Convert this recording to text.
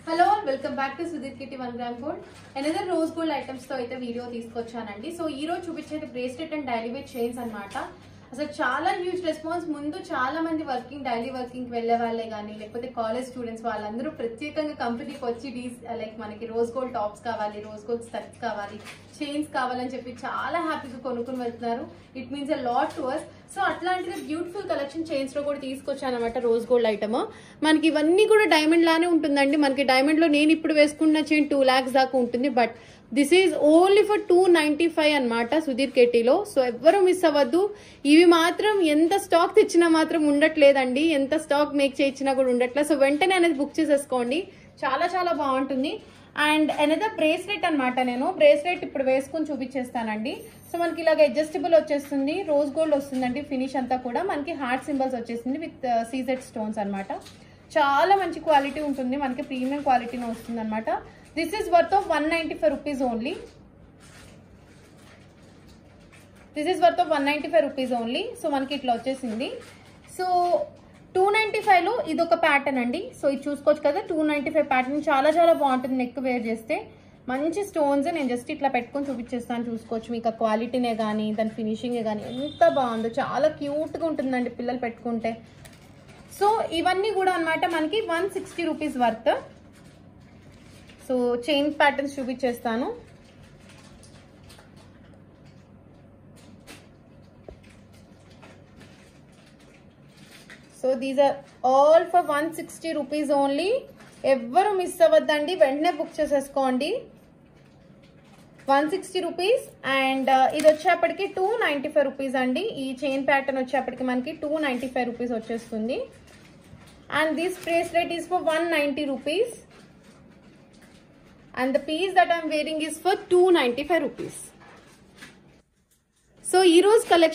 Hello welcome back to Sudheer Kitty 1 gram gold. Another rose gold items తో అయితే video తీసుకొచ్చానండి. So ఈ రోజు చూపించేది bracelet and daily wear chains అన్నమాట. అసలు చాలా హ్యూజ్ రెస్పాన్స్. ముందు చాలా మంది డైలీ వర్కింగ్ వెళ్లే వాళ్ళే కానీ లేకపోతే కాలేజ్ స్టూడెంట్స్ వాళ్ళందరూ ప్రత్యేకంగా కంపెనీకి వచ్చి లైక్ మనకి రోజ్ గోల్డ్ టాప్స్ కావాలి, రోజ్ గోల్డ్ స్టడ్స్ కావాలి, చైన్స్ కావాలని చెప్పి చాలా హ్యాపీగా కొనుక్కుని వెళ్తున్నారు. It means a lot to us. So అట్లాంటిది బ్యూటిఫుల్ కలెక్షన్ చైన్స్ లో కూడా తీసుకొచ్చానమాట. రోజ్ గోల్డ్ ఐటమ్ మనకి ఇవన్నీ కూడా డైమండ్ లానే ఉంటుందండి. మనకి డైమండ్ లో నేను ఇప్పుడు వేసుకున్న చైన్ 2 lakhs దాకా ఉంటుంది. But this is only for 295 అనమాట సుధీర్ కేటీలో. సో ఎవ్వరూ మిస్ అవ్వద్దు. ఇవి మాత్రం ఎంత స్టాక్ తెచ్చినా మాత్రం ఉండట్లేదండి, ఎంత స్టాక్ మేక్ చేయించినా కూడా ఉండట్లేదు. సో వెంటనే అనేది బుక్ చేసేసుకోండి, చాలా చాలా బాగుంటుంది. అండ్ అనదర్ బ్రేస్లెట్ అనమాట. నేను బ్రేస్లెట్ ఇప్పుడు వేసుకుని చూపించేస్తానండి. సో మనకి ఇలాగ అడ్జస్టబుల్ వచ్చేస్తుంది, రోజ్ గోల్డ్ వస్తుందండి. ఫినిష్ అంతా కూడా మనకి హార్ట్ సింబల్స్ వచ్చేసింది విత్ సీజెడ్ స్టోన్స్ అనమాట. చాలా మంచి క్వాలిటీ ఉంటుంది, మనకి ప్రీమియం క్వాలిటీలో వస్తుంది అనమాట. This is worth of 195 rupees only. This is worth of 195 rupees only. So మనకి ఇట్లా వచ్చేసింది. సో 295 లో ఇది ఒక ప్యాటర్న్ అండి. సో ఇది చూసుకోవచ్చు కదా, 295 ప్యాటర్న్ చాలా చాలా బాగుంటుంది. నెక్ వేర్ చేస్తే మంచి స్టోన్స్. నేను జస్ట్ ఇట్లా పెట్టుకొని చూపించేస్తాను, చూసుకోవచ్చు. మీకు ఆ క్వాలిటీనే కానీ దాని ఫినిషింగే కానీ ఎంత బాగుందో, చాలా క్యూట్గా ఉంటుందండి పిల్లలు పెట్టుకుంటే. సో ఇవన్నీ కూడా అనమాట మనకి 160 rupees worth. So chain patterns చూపించేస్తాను. So these are all for 160 rupees only. ఎవ్వరు మిస్ అవ్వద్దండి, వెంటనే బుక్ చేసేసుకోండి. 160 రూపీస్. అండ్ ఇది వచ్చేప్పటికి 295 రూపీస్ అండి. ఈ చైన్ ప్యాటర్న్ వచ్చేప్పటికి మనకి 295 రూపీస్ వచ్చేస్తుంది. And this bracelet is for 190 rupees. And the piece that I'm wearing is for 295 rupees. So, ee rose collection